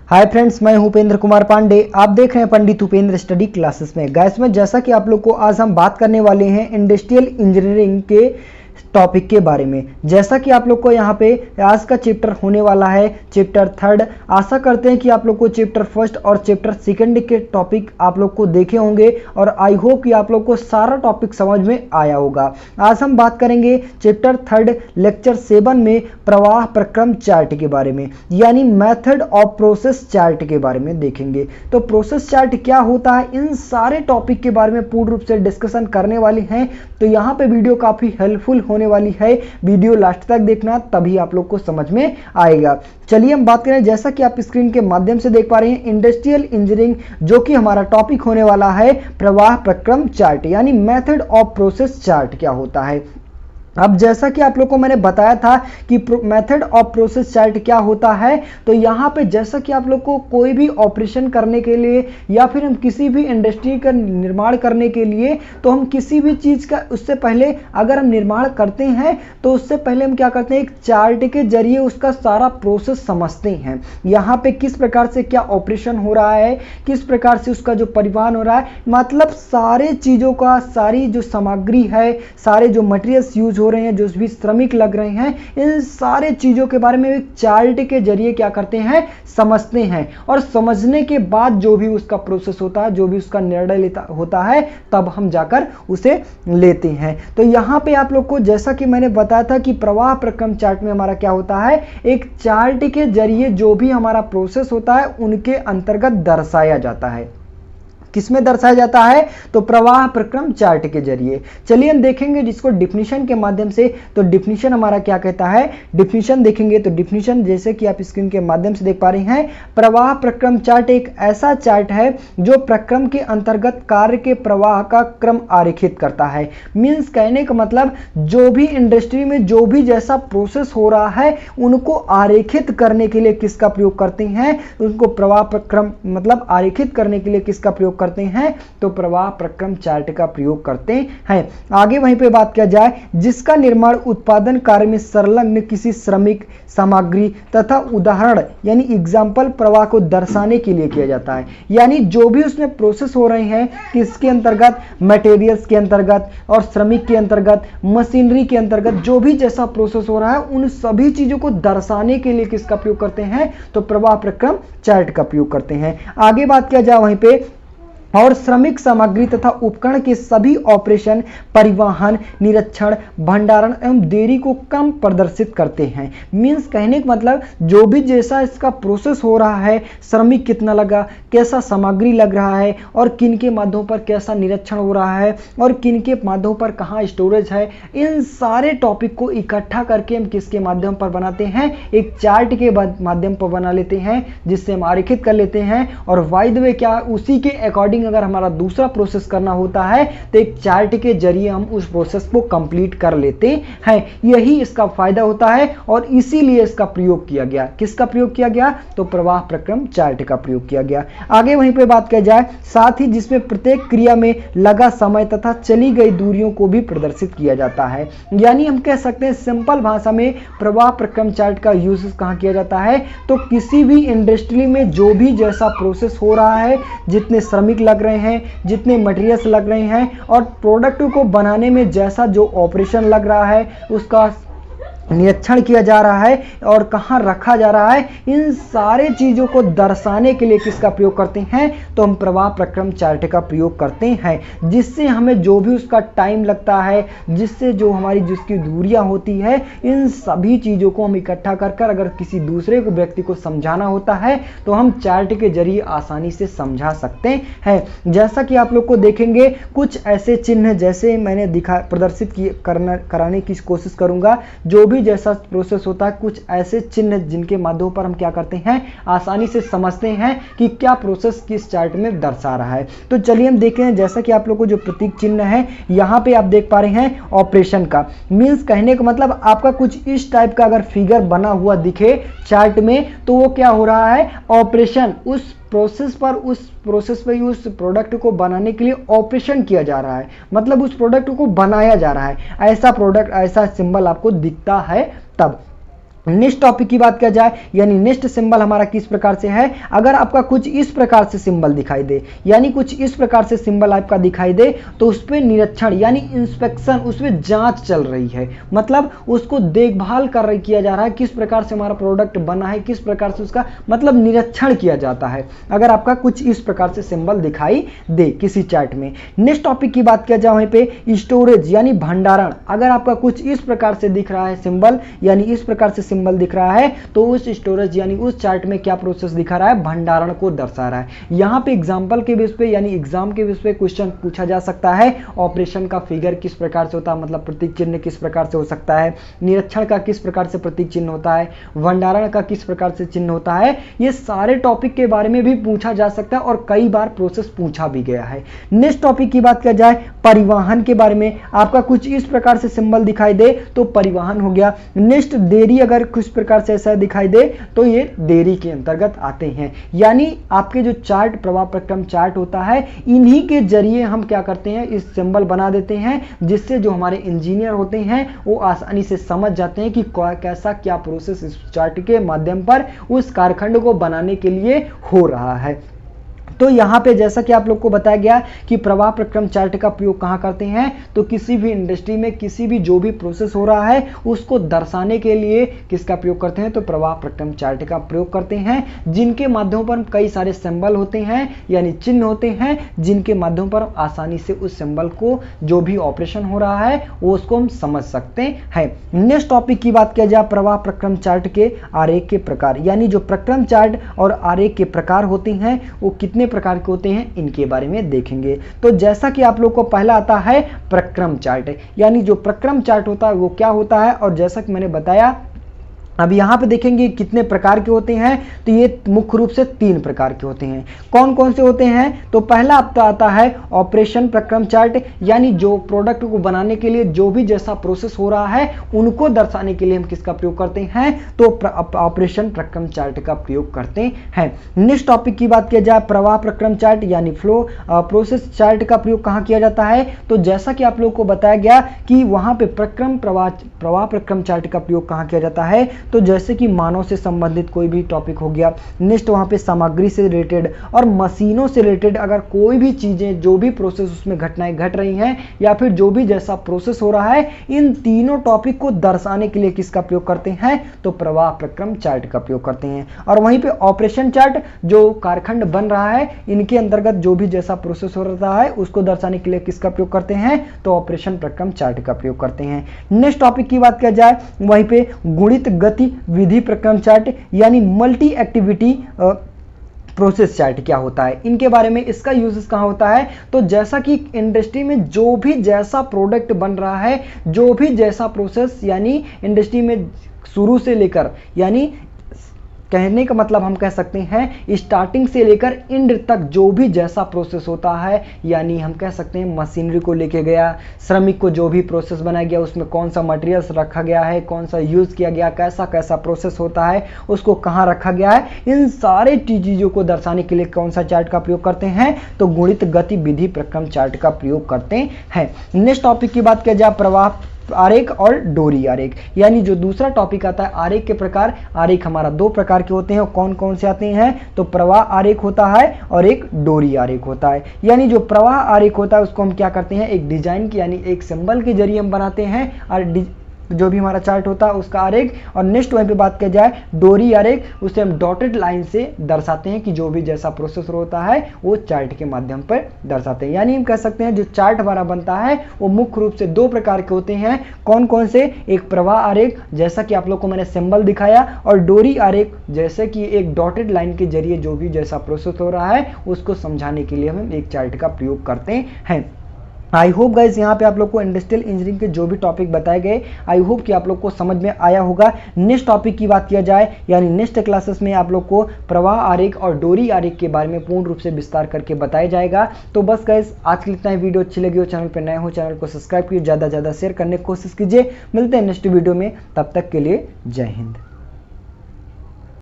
Hi friends, मैं हूं उपेंद्र कुमार पांडे। आप देख रहे हैं पंडित उपेंद्र स्टडी क्लासेस में। गाइस में जैसा कि आप लोग को आज हम बात करने वाले हैं इंडस्ट्रियल इंजीनियरिंग के टॉपिक के बारे में। जैसा कि आप लोग को यहाँ पे आज का चैप्टर होने वाला है चैप्टर 3। आशा करते हैं कि आप लोग को चैप्टर 1 और चैप्टर 2 के टॉपिक आप लोग को देखे होंगे और आई होप कि आप लोग को सारा टॉपिक समझ में आया होगा। आज हम बात करेंगे चैप्टर 3 लेक्चर 7 में प्रवाह प्रक्रम चार्ट के बारे में, यानी मेथड ऑफ प्रोसेस चार्ट के बारे में देखेंगे। तो प्रोसेस चार्ट क्या होता है, इन सारे टॉपिक के बारे में पूर्ण रूप से डिस्कशन करने वाली हैं। तो यहाँ पे वीडियो काफी हेल्पफुल होने वाली है, वीडियो लास्ट तक देखना, तभी आप लोग को समझ में आएगा। चलिए हम बात करें, जैसा कि आप स्क्रीन के माध्यम से देख पा रहे हैं, इंडस्ट्रियल इंजीनियरिंग जो कि हमारा टॉपिक होने वाला है प्रवाह प्रक्रम चार्ट, यानी मेथड ऑफ प्रोसेस चार्ट क्या होता है। अब जैसा कि आप लोग को मैंने बताया था कि मेथड ऑफ प्रोसेस चार्ट क्या होता है, तो यहाँ पे जैसा कि आप लोग को कोई भी ऑपरेशन करने के लिए या फिर हम किसी भी इंडस्ट्री का निर्माण करने के लिए, तो हम किसी भी चीज़ का उससे पहले अगर हम निर्माण करते हैं तो उससे पहले हम क्या करते हैं, एक चार्ट के जरिए उसका सारा प्रोसेस समझते हैं। यहाँ पे किस प्रकार से क्या ऑपरेशन हो रहा है, किस प्रकार से उसका जो परिवहन हो रहा है, मतलब सारे चीज़ों का, सारी जो सामग्री है, सारे जो मटेरियल्स यूज हो रहे हैं, जो भी श्रमिक लग रहे हैं, इन सारे चीजों के बारे में एक चार्ट के जरिए क्या करते हैं, समझते हैं। और समझने के बाद जो भी उसका प्रोसेस होता है, जो भी उसका निर्णय होता है, तब हम जाकर उसे लेते हैं। तो यहां पे आप लोग को जैसा कि मैंने बताया था कि प्रवाह प्रक्रम चार्ट में हमारा क्या होता है, एक चार्ट के जरिए जो भी हमारा प्रोसेस होता है उनके अंतर्गत दर्शाया जाता है। किसमें दर्शाया जाता है, तो प्रवाह प्रक्रम चार्ट के जरिए। चलिए हम देखेंगे जिसको डिफिनीशन के माध्यम से। तो डिफिनीशन हमारा क्या कहता है, डिफिनीशन देखेंगे तो डिफिनीशन जैसे कि आप स्क्रीन के माध्यम से देख पा रहे हैं, प्रवाह प्रक्रम चार्ट एक ऐसा चार्ट है जो प्रक्रम के अंतर्गत कार्य के प्रवाह का क्रम आरेखित करता है। मींस कहने का मतलब जो भी इंडस्ट्री में जो भी जैसा प्रोसेस हो रहा है उनको आरेखित करने के लिए किसका प्रयोग करते हैं, उनको प्रवाह प्रक्रम मतलब आरेखित करने के लिए किसका प्रयोग करते हैं, तो प्रवाह प्रक्रम चार्ट का प्रयोग करते हैं। आगे वहीं पे बात किया जाए, जिसका निर्माण उत्पादन कार्य में संलग्न किसी श्रमिक, सामग्री तथा उदाहरण यानी एग्जाम्पल प्रवाह को दर्शाने के लिए किया जाता है। यानी जो भी उसमें प्रोसेस हो रहे हैं, किसके अंतर्गत, मटेरियल्स के अंतर्गत और श्रमिक के अंतर्गत, मशीनरी के अंतर्गत, जो भी जैसा प्रोसेस हो रहा है उन सभी चीजों को दर्शाने के लिए किसका प्रयोग करते हैं, तो प्रवाह प्रक्रम चार्ट का प्रयोग करते हैं। आगे बात किया जाए वहीं पे, और श्रमिक सामग्री तथा उपकरण के सभी ऑपरेशन, परिवहन, निरीक्षण, भंडारण एवं देरी को कम प्रदर्शित करते हैं। मींस कहने का मतलब जो भी जैसा इसका प्रोसेस हो रहा है, श्रमिक कितना लगा, कैसा सामग्री लग रहा है और किन के माध्यम पर कैसा निरीक्षण हो रहा है और किन के माध्यम पर कहाँ स्टोरेज है, इन सारे टॉपिक को इकट्ठा करके हम किसके माध्यम पर बनाते हैं, एक चार्ट के माध्यम पर बना लेते हैं, जिससे हम आरेखित कर लेते हैं। और बाय द वे क्या उसी के अकॉर्डिंग अगर हमारा दूसरा प्रोसेस करना होता है तो एक चार्ट के जरिए हम उस प्रोसेस को कंप्लीट कर लेते हैं। यही इसका फायदा होता है और इसीलिए इसका प्रयोग किया गया। किसका प्रयोग किया गया, तो प्रवाह प्रक्रम चार्ट का प्रयोग किया गया। आगे वहीं पे बात किया जाए, साथ ही जिसमें प्रत्येक क्रिया में लगा समय तथा चली गई दूरियों को भी प्रदर्शित किया जाता है। यानी हम कह सकते हैं सिंपल भाषा में प्रवाह प्रक्रम चार्ट का यूज कहां किया जाता है, तो किसी भी इंडस्ट्री में जो भी जैसा प्रोसेस हो रहा है, जितने श्रमिक लग रहे हैं, जितने मटेरियल्स लग रहे हैं और प्रोडक्ट को बनाने में जैसा जो ऑपरेशन लग रहा है, उसका निरीक्षण किया जा रहा है और कहाँ रखा जा रहा है, इन सारे चीजों को दर्शाने के लिए किसका प्रयोग करते हैं, तो हम प्रवाह प्रक्रम चार्ट का प्रयोग करते हैं। जिससे हमें जो भी उसका टाइम लगता है, जिससे जो हमारी जिसकी दूरियां होती है, इन सभी चीजों को हम इकट्ठा कर अगर किसी दूसरे को व्यक्ति को समझाना होता है तो हम चार्ट के जरिए आसानी से समझा सकते हैं। जैसा कि आप लोग को देखेंगे कुछ ऐसे चिन्ह, जैसे मैंने प्रदर्शित कराने की कोशिश करूंगा, जो भी जैसा प्रोसेस होता है, कुछ ऐसे चिन्ह जिनके माध्यम पर हम क्या करते हैं, आसानी से समझते हैं कि क्या प्रोसेस किस चार्ट में दर्शा रहा है। तो चलिए हम देखें, जैसा कि आप लोग को जो प्रतीक चिन्ह है यहाँ पे आप देख पा रहे हैं ऑपरेशन का। मींस कहने का मतलब आपका कुछ इस टाइप का अगर फिगर बना हुआ दिखे चार्ट में, तो वो क्या हो रहा है, ऑपरेशन, उस प्रोसेस पर उस प्रोडक्ट को बनाने के लिए ऑपरेशन किया जा रहा है, मतलब उस प्रोडक्ट को बनाया जा रहा है। ऐसा प्रोडक्ट, ऐसा सिंबल आपको दिखता है तब। नेक्स्ट टॉपिक की बात किया जाए, यानी नेक्स्ट सिंबल हमारा किस प्रकार से है। अगर आपका कुछ इस प्रकार से सिंबल दिखाई दे, यानी कुछ इस प्रकार से सिंबल आपका दिखाई दे, तो उस पर निरीक्षण यानी इंस्पेक्शन, उसमें जांच चल रही है, मतलब उसको देखभाल किया जा रहा है, किस प्रकार से हमारा प्रोडक्ट बना है, किस प्रकार से उसका मतलब निरीक्षण किया जाता है, अगर आपका कुछ इस प्रकार से सिंबल दिखाई दे किसी चार्ट में। नेक्स्ट टॉपिक की बात किया जाए, वहीं पे स्टोरेज यानी भंडारण, अगर आपका कुछ इस प्रकार से दिख रहा है सिंबल, यानी इस प्रकार से सिंबल दिख रहा है, तो उस स्टोरेज यानी उस चार्ट में क्या प्रोसेस दिखा रहा है, भंडारण को दर्शा रहा है। यहां पे एग्जांपल के बेस पे यानी एग्जाम के बेस पे क्वेश्चन पूछा जा सकता है, ऑपरेशन का फिगर किस प्रकार से होता है, मतलब प्रतीक चिन्ह किस प्रकार से हो सकता है, निरीक्षण का किस प्रकार से प्रतीक चिन्ह होता है, भंडारण का किस प्रकार से चिन्ह होता है, ये सारे टॉपिक के बारे में भी पूछा जा सकता है और कई बार प्रोसेस पूछा भी गया है। नेक्स्ट टॉपिक की बात किया जाए, परिवहन के बारे में, आपका कुछ इस प्रकार से सिंबल दिखाई दे तो परिवहन हो गया। नेक्स्ट देरी, अगर कुछ प्रकार से ऐसा दिखाई दे तो ये देरी के अंतर्गत आते हैं। यानी आपके जो चार्ट, प्रवाह प्रक्रम चार्ट होता है, इन्हीं के जरिए हम क्या करते हैं, इस सिंबल बना देते हैं, जिससे जो हमारे इंजीनियर होते हैं वो आसानी से समझ जाते हैं कि कैसा क्या प्रोसेस इस चार्ट के माध्यम पर उस कारखंड को बनाने के लिए हो रहा है। तो यहाँ पे जैसा कि आप लोग को बताया गया कि प्रवाह प्रक्रम चार्ट का प्रयोग कहाँ करते हैं, तो किसी भी इंडस्ट्री में किसी भी जो भी प्रोसेस हो रहा है उसको दर्शाने के लिए किसका प्रयोग करते हैं, तो प्रवाह प्रक्रम चार्ट का प्रयोग करते हैं, जिनके माध्यम पर कई सारे सिंबल होते हैं यानी चिन्ह होते हैं, जिनके माध्यम पर आसानी से उस सिंबल को जो भी ऑपरेशन हो रहा है वो उसको हम समझ सकते हैं। नेक्स्ट टॉपिक की बात किया जाए, प्रवाह प्रक्रम चार्ट के आरेख के प्रकार, यानी जो प्रक्रम चार्ट और आरेख के प्रकार होते हैं वो कितने प्रकार के होते हैं, इनके बारे में देखेंगे। तो जैसा कि आप लोग को पहला आता है प्रक्रम चार्ट, यानी जो प्रक्रम चार्ट होता है वो क्या होता है, और जैसा कि मैंने बताया अब यहाँ पे देखेंगे कितने प्रकार के होते हैं, तो ये मुख्य रूप से 3 प्रकार के होते हैं। कौन कौन से होते हैं, तो पहला आपका आता है ऑपरेशन प्रक्रम चार्ट, यानी जो प्रोडक्ट को बनाने के लिए जो भी जैसा प्रोसेस हो रहा है उनको दर्शाने के लिए हम किसका प्रयोग करते हैं, तो ऑपरेशन प्रक्रम चार्ट का प्रयोग करते हैं। नेक्स्ट टॉपिक की बात किया जाए, प्रवाह प्रक्रम चार्ट यानी फ्लो प्रोसेस चार्ट का प्रयोग कहाँ किया जाता है, तो जैसा कि आप लोग को बताया गया कि वहां पे प्रवाह प्रक्रम चार्ट का प्रयोग कहाँ किया जाता है, तो जैसे कि मानव से संबंधित कोई भी टॉपिक हो गया, नेक्स्ट वहां पे सामग्री से रिलेटेड और मशीनों से रिलेटेड अगर कोई भी चीजें जो भी प्रोसेस उसमें घटनाएं घट रही हैं या फिर जो भी जैसा प्रोसेस हो रहा है, इन तीनों टॉपिक को दर्शाने के लिए किसका प्रयोग करते हैं, तो प्रवाह प्रक्रम चार्ट का प्रयोग करते हैं। और वहीं पे ऑपरेशन चार्ट, जो कारखंड बन रहा है इनके अंतर्गत जो भी जैसा प्रोसेस हो रहा है उसको दर्शाने के लिए किसका प्रयोग करते हैं, तो ऑपरेशन प्रक्रम चार्ट का प्रयोग करते हैं। नेक्स्ट टॉपिक की बात किया जाए, वहीं पे गुणित गति विधि प्रक्रम चार्ट यानी मल्टी एक्टिविटी प्रोसेस चार्ट क्या होता है, इनके बारे में, इसका यूजेस कहाँ होता है, तो जैसा कि इंडस्ट्री में जो भी जैसा प्रोडक्ट बन रहा है, जो भी जैसा प्रोसेस, यानी इंडस्ट्री में शुरू से लेकर, यानी कहने का मतलब हम कह सकते हैं स्टार्टिंग से लेकर एंड तक जो भी जैसा प्रोसेस होता है, यानी हम कह सकते हैं मशीनरी को लेके गया, श्रमिक को जो भी प्रोसेस बनाया गया उसमें कौन सा मटेरियल्स रखा गया है, कौन सा यूज किया गया, कैसा कैसा प्रोसेस होता है, उसको कहाँ रखा गया है, इन सारे चीजों को दर्शाने के लिए कौन सा चार्ट का प्रयोग करते हैं, तो गुणित गति विधि प्रक्रम चार्ट का प्रयोग करते हैं। नेक्स्ट टॉपिक की बात किया जाए, प्रवाह आरेख और डोरी आरेख, यानी जो दूसरा टॉपिक आता है आरेख के प्रकार। आरेख हमारा 2 प्रकार के होते हैं, और कौन कौन से आते हैं, तो प्रवाह आरेख होता है और एक डोरी आरेख होता है। यानी जो प्रवाह आरेख होता है उसको हम क्या करते हैं, एक डिजाइन की यानी एक सिंबल के जरिए हम बनाते हैं, और जो भी हमारा चार्ट होता है उसका आरेख। और नेक्स्ट वहीं पे बात किया जाए डोरी आरेख, उसे हम डॉटेड लाइन से दर्शाते हैं कि जो भी जैसा प्रोसेसर होता है वो चार्ट के माध्यम पर दर्शाते हैं। यानी हम कह सकते हैं जो चार्ट हमारा बनता है वो मुख्य रूप से 2 प्रकार के होते हैं। कौन कौन से, एक प्रवाह आरेख जैसा कि आप लोग को मैंने सिंबल दिखाया, और डोरी आरेख जैसे कि एक डॉटेड लाइन के जरिए जो भी जैसा प्रोसेस हो रहा है उसको समझाने के लिए हम एक चार्ट का प्रयोग करते हैं। आई होप गाइज यहाँ पे आप लोग को इंडस्ट्रियल इंजीनियरिंग के जो भी टॉपिक बताए गए, आई होप कि आप लोग को समझ में आया होगा। नेक्स्ट टॉपिक की बात किया जाए, यानी नेक्स्ट क्लासेस में आप लोग को प्रवाह आरेख और डोरी आरेख के बारे में पूर्ण रूप से विस्तार करके बताया जाएगा। तो बस गाइज आज के लिए इतना ही। वीडियो अच्छी लगी हो, चैनल पर नए हो, चैनल को सब्सक्राइब कीजिए, ज़्यादा से ज़्यादा शेयर करने की कोशिश कीजिए। मिलते हैं नेक्स्ट वीडियो में, तब तक के लिए जय हिंद।